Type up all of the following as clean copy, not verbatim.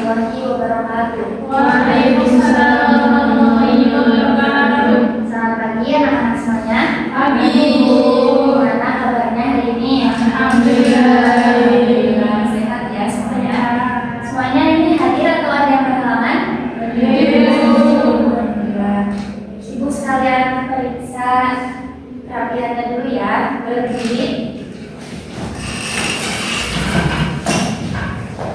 warahmatullahi wabarakatuh. Waalaikumsalam warahmatullahi wabarakatuh. Selamat pagi anak-anak semuanya. Pagi. Gimana kabarnya hari ini? Alhamdulillah. Sehat ya semuanya. Semuanya ini hadir atau ada yang berhalangan? Alhamdulillah. Ibu sekalian periksa rapiannya dulu ya. Berdiri.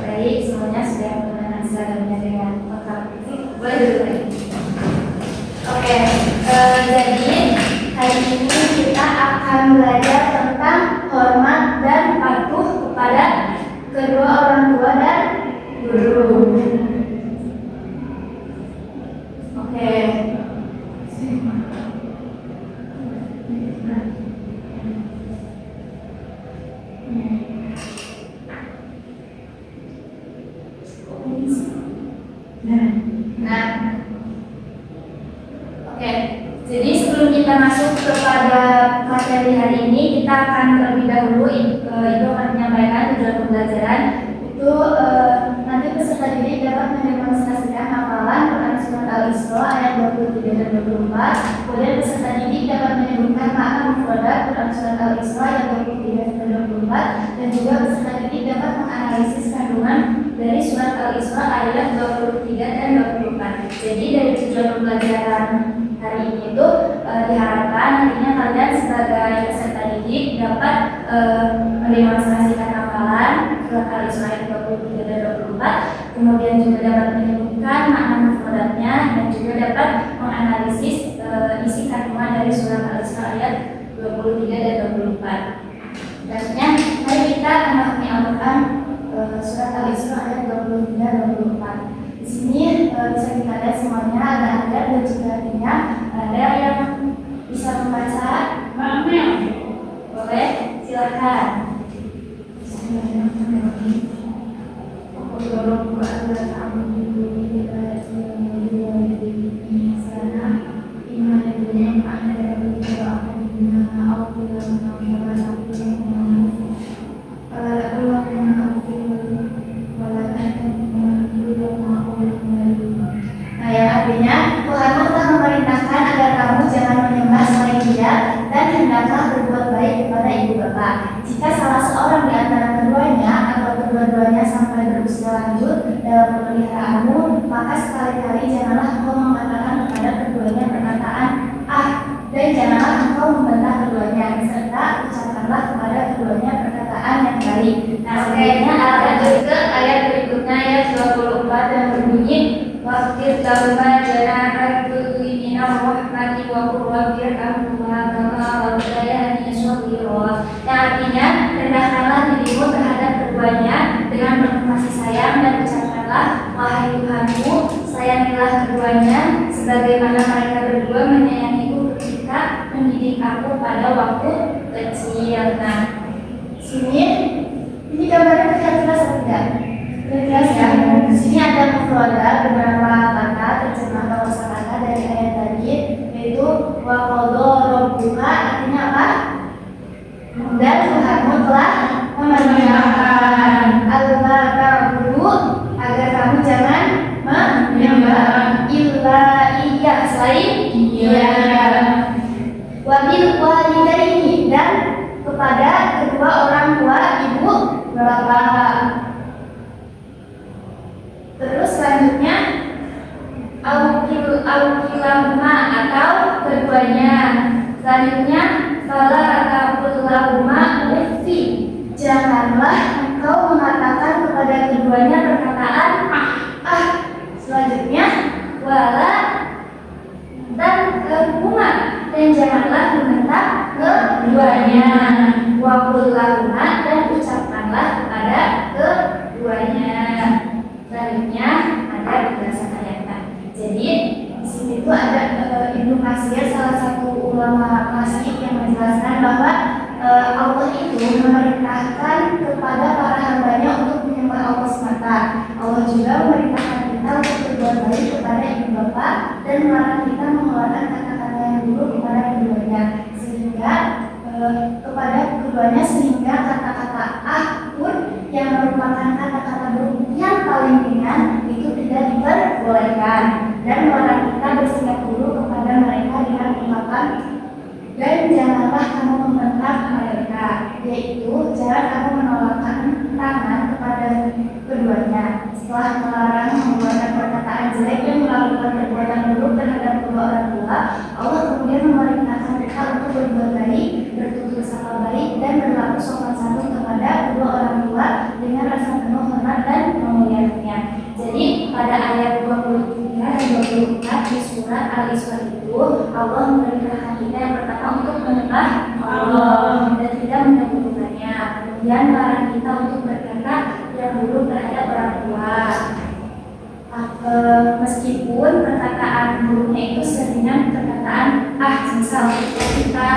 Baik, semuanya sudah menggunakan seragamnya dengan lengkap. Boleh dulu lagi. Oke, jadi hari ini kita akan belajar tentang hormat dan patuh kepada kedua orang tua dan guru. Oke. Nah, oke. Jadi sebelum kita masuk kepada materi hari ini, kita akan terlebih dahulu Ibu akan menyampaikan tujuan pembelajaran. Itu nanti peserta didik dapat mendemonstrasikan hafalan Quran surat Al-Isra ayat 23 dan 24. Kemudian peserta didik dapat menyebutkan makna mufradat Quran surat Al-Isra ayat 23 dan 24, dan juga peserta didik dapat menganalisis kandungan dari surat Al-Isra ayat 23 dan 24. Jadi dari tujuan pembelajaran hari ini itu diharapkan nantinya kalian sebagai peserta didik dapat mendemonstrasikan hafalan surat Al-Isra ayat 23 dan 24, kemudian juga dapat menyebutkan makna mufradatnya dan juga dapat menganalisis isi kandungan dari surat Al-Isra ayat 23 dan 24. Selanjutnya, mari kita memahami Al-Quran surat Al-Isra ayat 23 dan 24. Di sini bisa kita lihat semuanya ada ayat dan juga artinya. Ada yang bisa membaca? Boleh, silakan. Nah, yang artinya Tuhanmu telah memerintahkan agar kamu jangan menyembah selain Dia dan hendaklah berbuat baik kepada ibu bapak. Jika salah seorang di antara keduanya atau kedua-duanya sampai berusia lanjut dalam pemeliharaanmu, maka sekali-kali janganlah engkau mengatakan kepada keduanya perkataan "ah", dan janganlah engkau membantah keduanya, serta ucapkanlah kepada keduanya perkataan yang baik. Nah, selanjutnya lanjut ke ayat berikutnya ayat 24 yang berbunyi waqtir lahuma janaha dzulli minar rahmati wa qur rabbirhamhuma kama rabbayani shaghira. Yang artinya rendahkanlah dirimu terhadap keduanya dengan penuh kasih sayang dan ucapkanlah wahai Tuhanmu, sayangilah keduanya sebagaimana mereka berdua menyayangiku ketika mendidik aku pada waktu kecil. Nah, sini ini gambarnya terlihat jelas atau tidak? Jelas ya. Di sini ada mufradat beberapa kata terjemahan kosakata dari ayat tadi, yaitu wa qadha rabbuka, artinya apa? Dan Tuhanmu telah memerintahkan alla ta'budu, agar kamu jangan menyembah illa iya, selain Dia. Wa bil walidaini, dan kepada kedua orang tua ibu bapak. Terus selanjutnya aukilahuma, atau keduanya. Selanjutnya fala taqullahuma uffi, janganlah engkau mengatakan kepada keduanya perkataan ah. Selanjutnya wala dan kehuma, dan janganlah membentak keduanya. Waqullahuma, dan ucapkanlah kepada keduanya. Selanjutnya ada penjelasan ayat. Jadi di sini tuh ada Ibnu Katsir, salah satu ulama klasik, yang menjelaskan bahwa Allah itu memerintahkan kepada para hambanya untuk menyembah Allah semata. Allah juga memerintahkan kita untuk berbuat baik kepada ibu bapak dan melarang kita mengeluarkan kata-kata yang buruk kepada keduanya, sehingga kepada keduanya, sehingga kata-kata ah pun yang merupakan kata-kata buruk yang paling ringan diperbolehkan, dan melarang kita bersikap buruk kepada mereka dengan ungkapan dan janganlah kamu membentak mereka, yaitu jangan kamu menolakkan tangan kepada keduanya. Setelah melarang mengeluarkan perkataan jelek dan melakukan perbuatan buruk terhadap kedua orang tua, Allah kemudian memerintahkan kita untuk berbuat baik, bertutur sapa baik, dan berlaku sopan santun kepada kedua orang tua dengan rasa penuh hormat dan memuliakannya. Jadi pada ayat 23 dan 24 di surat Al-Isra itu Allah memerintahkan kita yang pertama untuk menyembah Allah dan tidak menyekutukannya. Kemudian melarang kita untuk berkata yang buruk terhadap orang tua. Meskipun perkataan buruknya itu seringan perkataan misal kita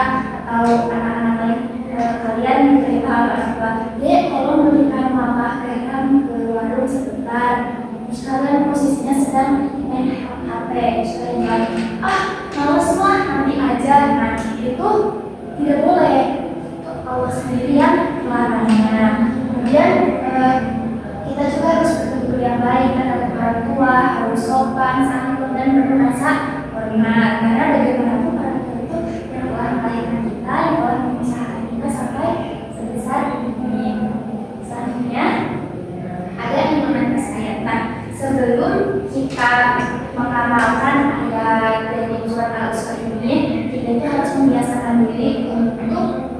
atau anak-anak lain kalian cerita orang tua, dek tolong belikan mama garam ke warung sebentar. Kalian posisinya sedang main HP, sekalian males lah nanti aja. Nah itu tidak boleh, itu Allah sendiri yang melarangnya. Kemudian kita juga harus bertutur yang baik terhadap orang tua, harus sopan, santun, dan berrasa hormat. Karena bagaimanapun orang tua itu yang telah melahirkan kita, yang telah memisahkan kita sampai sebesar ini. Selanjutnya ada implementasi ayat. Nah, sebelum kita mengamalkan ayat dari surat Al-Isra ini, kita itu harus membiasakan diri untuk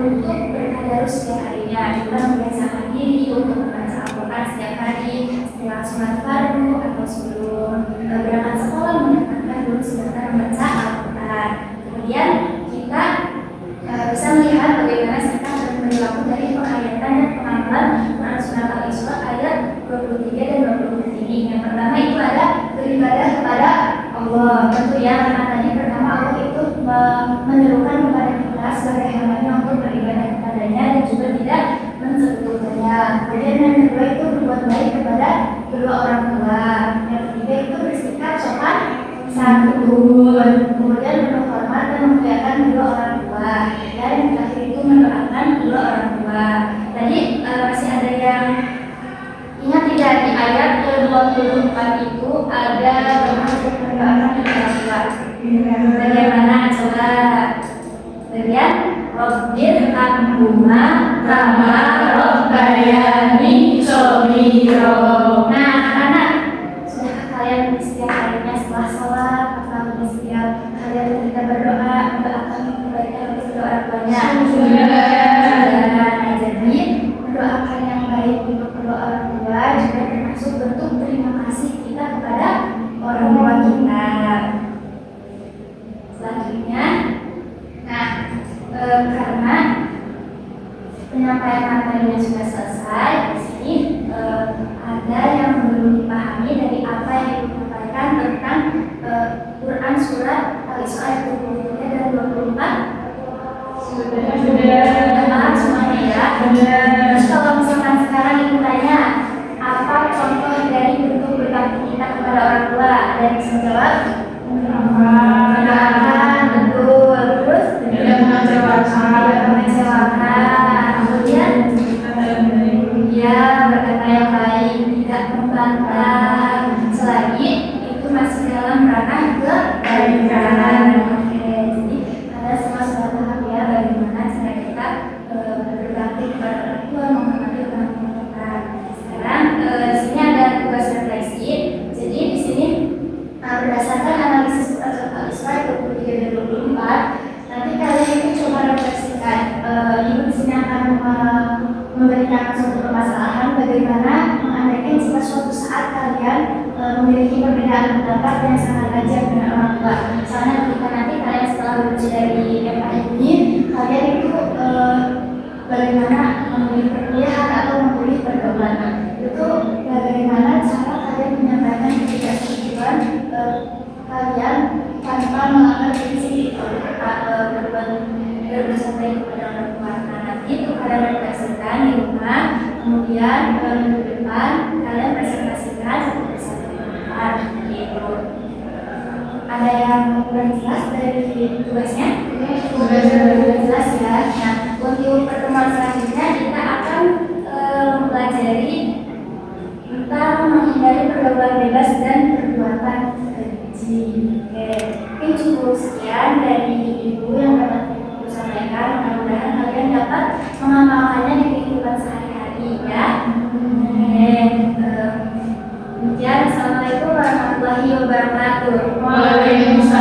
untuk bertadarus setiap harinya. Kita membiasakan diri untuk membaca Al-Quran setiap hari, setelah sholat fardu atau sebelum berangkat sekolah, menyempatkan dulu sebentar membaca Al-Quran. Kemudian kita bisa melihat bagaimana sikap dan perilaku dari penghayatan dan pengamalan surat Al-Isra ayat 23 dan 24 ini. Yang pertama itu ada beribadah kepada Allah. Tentu ya, karena tadi pertama Allah itu menyerukan kepada kita sebagai hambanya untuk beribadah kepadanya dan juga tidak mensekutukannya. Kemudian yang kedua itu berbuat baik kepada kedua orang tua. Yang ketiga itu bersikap sopan santun. Kemudian berhormat dan memuliakan kedua orang tua. Dan yang terakhir itu mendoakan kedua orang tua. Tadi masih ada yang ingat tidak di ayat ke-24 itu ada untuk mendoakan kedua orang tua. Bagaimana coba? Bagian Rabbir anhuma kama rabbayani shaghira. Nah, anak-anak, sudahkah kalian setiap harinya setelah sholat atau setiap kalian ketika berdoa mendoakan kebaikan untuk kedua orang tuanya? Nah, jadi mendoakan yang baik untuk kedua orang tua juga termasuk bentuk terima kasih kita kepada orang tua kita. Selanjutnya, karena penyampaian materinya sudah selesai, di sini ada yang belum dipahami dari apa yang disampaikan tentang Quran surat Al-Isra ayat 23 dan 24. Sudah paham semuanya ya? Terus kalau misalkan sekarang ibu tanya, apa contoh dari bentuk berbakti kita kepada orang tua? Ada yang bisa jawab? Mendoakan, betul. Terus tidak mengecewakan. Kemudian ya berkata yang baik, tidak membantah. Selagi itu masih dalam ranah kebaikan. Oke, jadi Anda semua sudah paham ya bagaimana cara kita berbakti kepada orang tua, menghormati orang tua kita. Sekarang di sini ada tugas refleksi. Jadi di sini berdasarkan analisis surat Al-Isra 23 dan 24, nanti kalian itu coba refleksikan. Ibu di sini akan memberikan suatu permasalahan bagaimana mengandaikan jika suatu saat kalian memiliki perbedaan pendapat yang sangat tajam dengan orang tua. Misalnya ketika nanti kalian setelah lulus dari MA ini, kalian itu bagaimana memilih perkuliahan atau memilih pergaulan. Itu bagaimana cara kalian menyampaikan ketidaksetujuan kalian tanpa melanggar prinsip bersantai kepada orang tua. Nah, nanti itu kalian refleksikan di rumah, kemudian minggu depan kalian presentasikan satu persatu gitu. Ada yang kurang jelas dari tugasnya? Sudah jelas ya. Nah, untuk pertemuan selanjutnya kita akan mempelajari tentang menghindari pergaulan bebas ngaji. Oke, mungkin cukup sekian dari ibu yang dapat ibu sampaikan. Mudah-mudahan kalian dapat mengamalkannya di kehidupan sehari-hari ya. Oke, demikian. Assalamualaikum warahmatullahi wabarakatuh. Waalaikumsalam.